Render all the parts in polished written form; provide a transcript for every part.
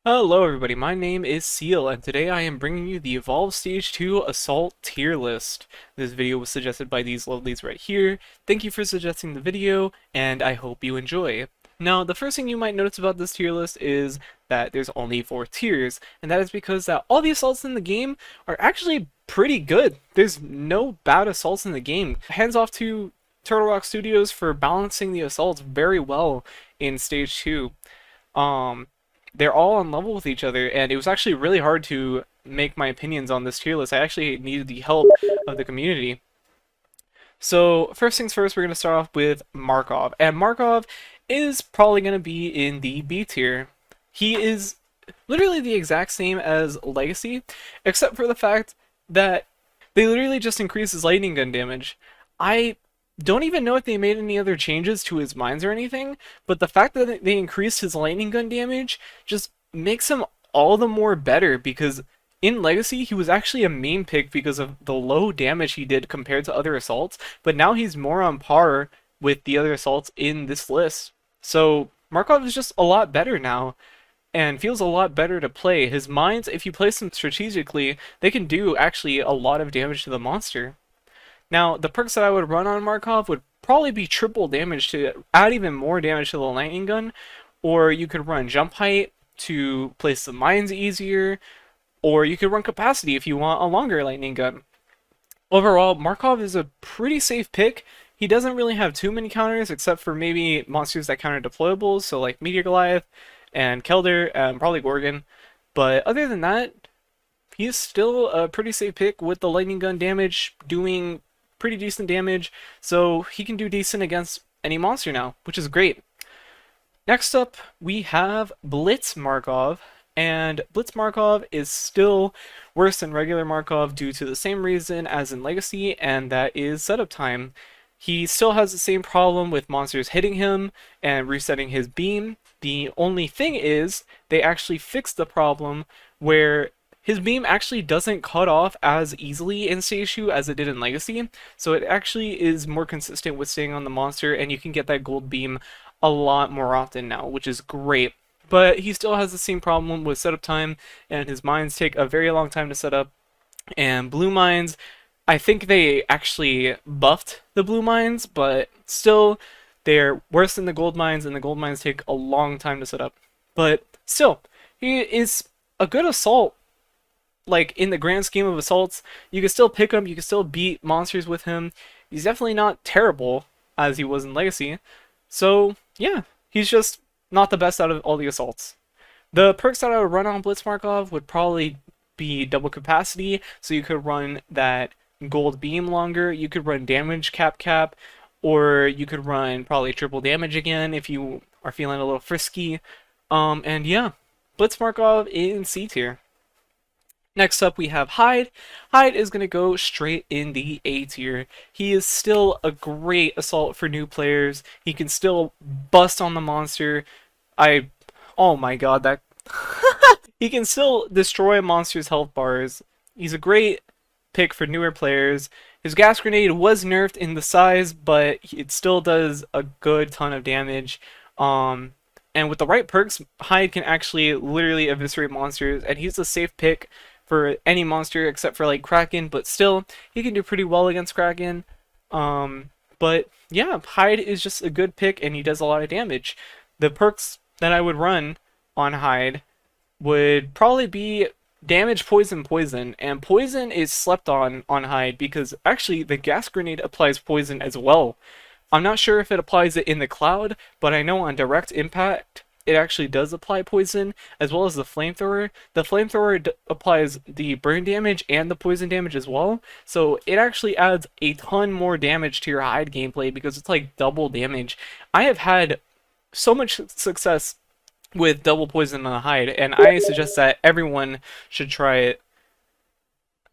Hello everybody, my name is Seal, and today I am bringing you the Evolve Stage 2 Assault tier list. This video was suggested by these lovelies right here. Thank you for suggesting the video, and I hope you enjoy. Now, the first thing you might notice about this tier list is that there's only 4 tiers, and that is because that all the assaults in the game are actually pretty good. There's no bad assaults in the game. Hands off to Turtle Rock Studios for balancing the assaults very well in Stage 2. They're all on level with each other, and it was actually really hard to make my opinions on this tier list. I actually needed the help of the community. So first things first, we're going to start off with Markov, and Markov is probably going to be in the B tier. He is literally the exact same as Legacy, except for the fact that they literally just increase his lightning gun damage. I don't even know if they made any other changes to his mines or anything, but the fact that they increased his lightning gun damage just makes him all the more better because in Legacy he was actually a main pick because of the low damage he did compared to other assaults, but now he's more on par with the other assaults in this list. So Markov is just a lot better now and feels a lot better to play. His mines, if you place them strategically, they can do actually a lot of damage to the monster. Now, the perks that I would run on Markov would probably be triple damage to add even more damage to the lightning gun, or you could run jump height to place the mines easier, or you could run capacity if you want a longer lightning gun. Overall, Markov is a pretty safe pick. He doesn't really have too many counters except for maybe monsters that counter deployables, so like Meteor Goliath and Kelder and probably Gorgon. But other than that, he's still a pretty safe pick with the lightning gun damage doing pretty decent damage, so he can do decent against any monster now, which is great. Next up, we have Blitz Markov, and Blitz Markov is still worse than regular Markov due to the same reason as in Legacy, and that is setup time. He still has the same problem with monsters hitting him and resetting his beam. The only thing is, they actually fixed the problem where his beam actually doesn't cut off as easily in Stage 2 as it did in Legacy, so it actually is more consistent with staying on the monster, and you can get that gold beam a lot more often now, which is great. But he still has the same problem with setup time, and his mines take a very long time to set up, and blue mines, I think they actually buffed the blue mines, but still, they're worse than the gold mines, and the gold mines take a long time to set up. But still, he is a good assault. Like, in the grand scheme of assaults, you can still pick him, you can still beat monsters with him. He's definitely not terrible, as he was in Legacy. So, yeah, he's just not the best out of all the assaults. The perks that I would run on Blitz Markov would probably be double capacity, so you could run that gold beam longer, you could run damage cap, or you could run probably triple damage again if you are feeling a little frisky. And yeah, Blitz Markov in C tier. Next up, we have Hyde. Hyde is going to go straight in the A tier. He is still a great assault for new players. He can still bust on the monster. Oh my god, that... He can still destroy a monster's health bars. He's a great pick for newer players. His gas grenade was nerfed in the size, but it still does a good ton of damage. And with the right perks, Hyde can actually literally eviscerate monsters, and he's a safe pick for any monster except for like Kraken, but still he can do pretty well against Kraken. But yeah, Hyde is just a good pick and he does a lot of damage. The perks that I would run on Hyde would probably be damage, poison, and poison is slept on Hyde because actually the gas grenade applies poison as well. I'm not sure if it applies it in the cloud, but I know on direct impact it actually does apply poison, as well as the flamethrower. The flamethrower applies the burn damage and the poison damage as well, so it actually adds a ton more damage to your Hyde gameplay because it's like double damage. I have had so much success with double poison on a Hyde, and I suggest that everyone should try it.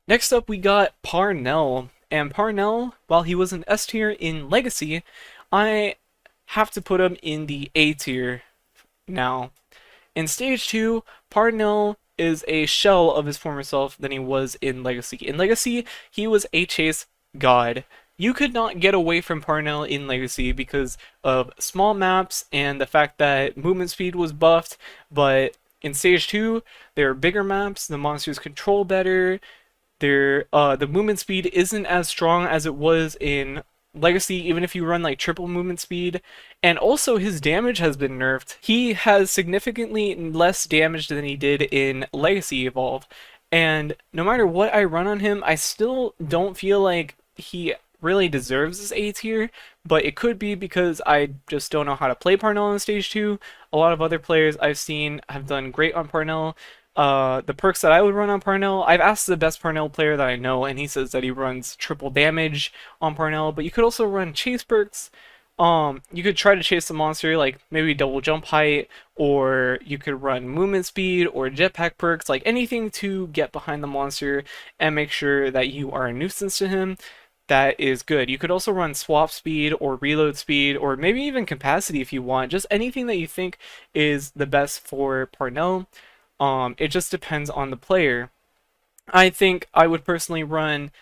Next up, we got Parnell. And Parnell, while he was an S tier in Legacy, I have to put him in the A tier now. In Stage 2, Parnell is a shell of his former self than he was in Legacy. In Legacy, he was a chase god. You could not get away from Parnell in Legacy because of small maps and the fact that movement speed was buffed, but in Stage 2, there are bigger maps, the monsters control better, the movement speed isn't as strong as it was in Legacy, even if you run like triple movement speed, and also his damage has been nerfed. He has significantly less damage than he did in Legacy Evolve, and no matter what I run on him, I still don't feel like he really deserves this A tier, but it could be because I just don't know how to play Parnell in Stage 2. A lot of other players I've seen have done great on Parnell. The perks that I would run on Parnell, I've asked the best Parnell player that I know, and he says that he runs triple damage on Parnell, but you could also run chase perks. You could try to chase the monster, like maybe double jump height, or you could run movement speed or jetpack perks, like anything to get behind the monster and make sure that you are a nuisance to him. That is good. You could also run swap speed or reload speed or maybe even capacity if you want. Just anything that you think is the best for Parnell. It just depends on the player. I think I would personally run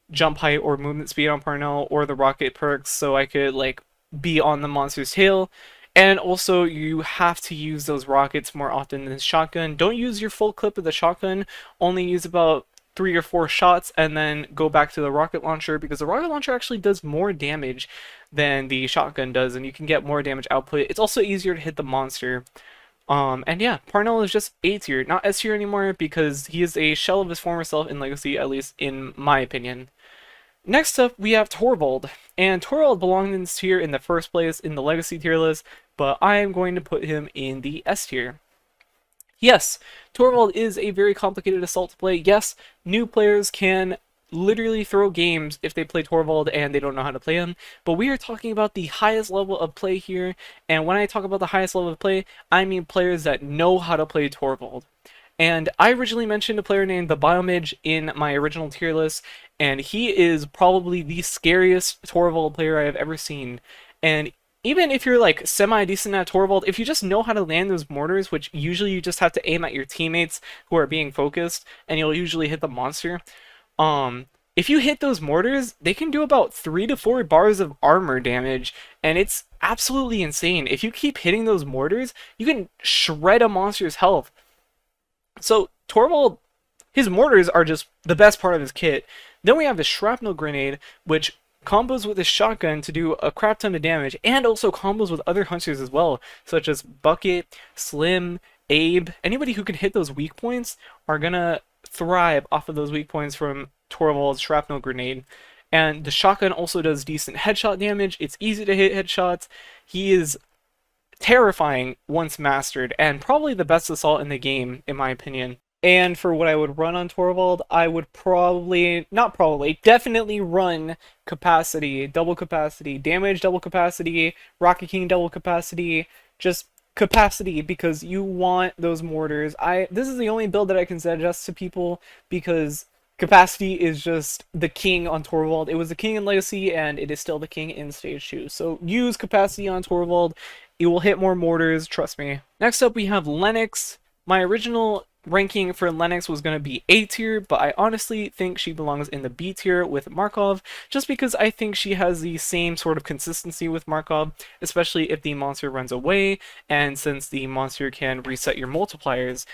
jump height or movement speed on Parnell or the rocket perks so I could like be on the monster's tail. And also you have to use those rockets more often than shotgun. Don't use your full clip of the shotgun. Only use about 3 or 4 shots and then go back to the rocket launcher, because the rocket launcher actually does more damage than the shotgun does and you can get more damage output. It's also easier to hit the monster. And yeah, Parnell is just A tier, not S tier anymore, because he is a shell of his former self in Legacy, at least in my opinion. Next up, we have Torvald, and Torvald belonged in this tier in the first place in the Legacy tier list, but I am going to put him in the S tier. Yes, Torvald is a very complicated assault to play. Yes, new players can literally throw games if they play Torvald and they don't know how to play him, but we are talking about the highest level of play here, and when I talk about the highest level of play, I mean players that know how to play Torvald. And I originally mentioned a player named the Biomage in my original tier list, and he is probably the scariest Torvald player I have ever seen. And even if you're like semi-decent at Torvald, if you just know how to land those mortars, which usually you just have to aim at your teammates who are being focused, and you'll usually hit the monster. If you hit those mortars, they can do about 3 to 4 bars of armor damage, and it's absolutely insane. If you keep hitting those mortars, you can shred a monster's health. So Torvald, his mortars are just the best part of his kit. Then we have his shrapnel grenade, which combos with his shotgun to do a crap ton of damage, and also combos with other hunters as well, such as Bucket, Slim, Abe. Anybody who can hit those weak points are gonna thrive off of those weak points from Torvald's shrapnel grenade. And the shotgun also does decent headshot damage. It's easy to hit headshots. He is terrifying once mastered, and probably the best assault in the game, in my opinion. And for what I would run on Torvald, I would definitely run capacity, double capacity, damage double capacity, Rocket King double capacity, just capacity, because you want those mortars. This is the only build that I can suggest to people, because capacity is just the king on Torvald. It was the king in Legacy, and it is still the king in Stage 2. So use capacity on Torvald. It will hit more mortars, trust me. Next up, we have Lennox. My original ranking for Lennox was going to be A tier, but I honestly think she belongs in the B tier with Markov, just because I think she has the same sort of consistency with Markov, especially if the monster runs away, and since the monster can reset your multipliers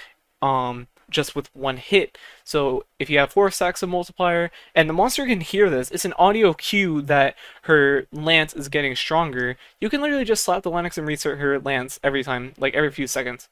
just with one hit. So if you have 4 stacks of multiplier, and the monster can hear this, it's an audio cue that her lance is getting stronger, you can literally just slap the Lennox and reset her lance every time, like every few seconds.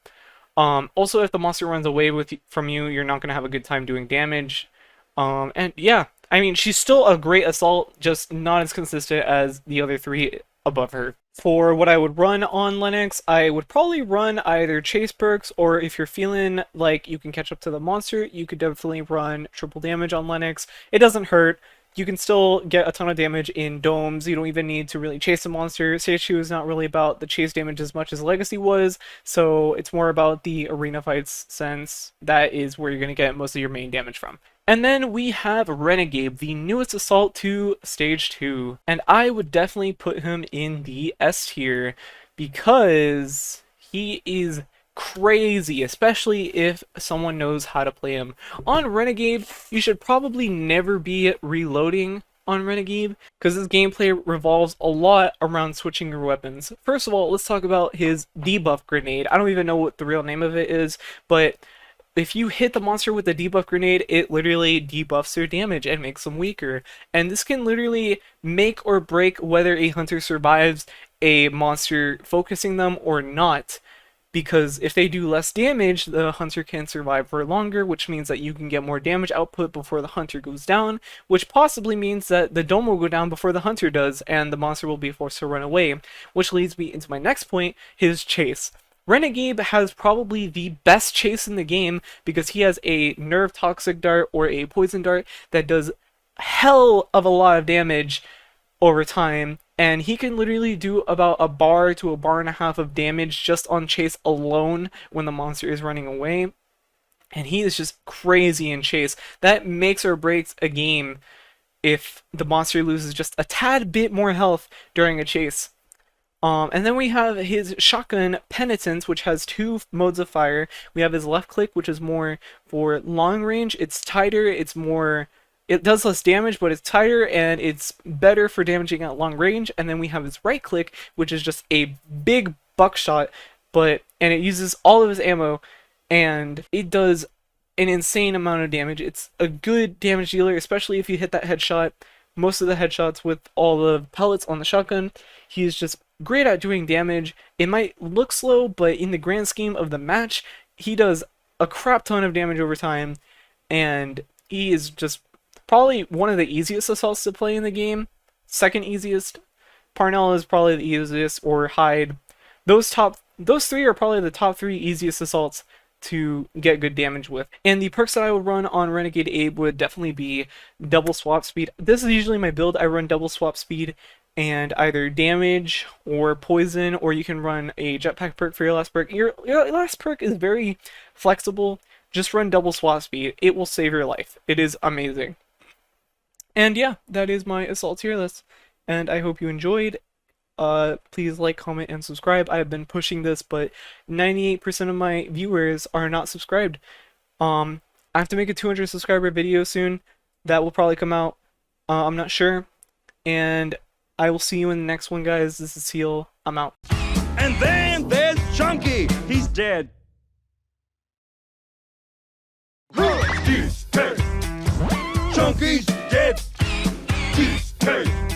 Also, if the monster runs away from you, you're not going to have a good time doing damage. And yeah, I mean, she's still a great assault, just not as consistent as the other 3 above her. For what I would run on Lennox, I would probably run either chase perks, or if you're feeling like you can catch up to the monster, you could definitely run triple damage on Lennox. It doesn't hurt. You can still get a ton of damage in domes. You don't even need to really chase the monster. Stage 2 is not really about the chase damage as much as Legacy was, so it's more about the arena fights sense. That is where you're going to get most of your main damage from. And then we have Renegade, the newest assault to Stage 2. And I would definitely put him in the S tier, because he is crazy, especially if someone knows how to play him. On Renegade, you should probably never be reloading on Renegade, because his gameplay revolves a lot around switching your weapons. First of all, let's talk about his debuff grenade. I don't even know what the real name of it is, but if you hit the monster with the debuff grenade, it literally debuffs their damage and makes them weaker. And this can literally make or break whether a hunter survives a monster focusing them or not. Because if they do less damage, the hunter can survive for longer, which means that you can get more damage output before the hunter goes down, which possibly means that the dome will go down before the hunter does, and the monster will be forced to run away. Which leads me into my next point, his chase. Renegade has probably the best chase in the game because he has a nerve toxic dart or a poison dart that does hell of a lot of damage over time, and he can literally do about a bar to a bar and a half of damage just on chase alone when the monster is running away. And he is just crazy in chase. That makes or breaks a game if the monster loses just a tad bit more health during a chase. And then we have his shotgun Penitence, which has two modes of fire. We have his left click, which is more for long range. It's tighter, it does less damage, but it's tighter and it's better for damaging at long range. And then we have his right click, which is just a big buckshot, and it uses all of his ammo, and it does an insane amount of damage. It's a good damage dealer, especially if you hit that headshot. Most of the headshots with all the pellets on the shotgun, he's just great at doing damage. It might look slow, but in the grand scheme of the match, he does a crap ton of damage over time, and he is just probably one of the easiest assaults to play in the game. Second easiest. Parnell is probably the easiest, or Hyde. Those three are probably the top three easiest assaults to get good damage with. And the perks that I would run on Renegade Abe would definitely be double swap speed. This is usually my build. I run double swap speed and either damage or poison, or you can run a jetpack perk for your last perk. Your last perk is very flexible. Just run double swap speed. It will save your life. It is amazing. And yeah, that is my assault tier list. And I hope you enjoyed. Please like, comment, and subscribe. I have been pushing this, but 98% of my viewers are not subscribed. I have to make a 200 subscriber video soon. That will probably come out. I'm not sure. And I will see you in the next one, guys. This is Seal. I'm out. And then there's Chunky. He's dead. Chunky's dead. Cheesecake.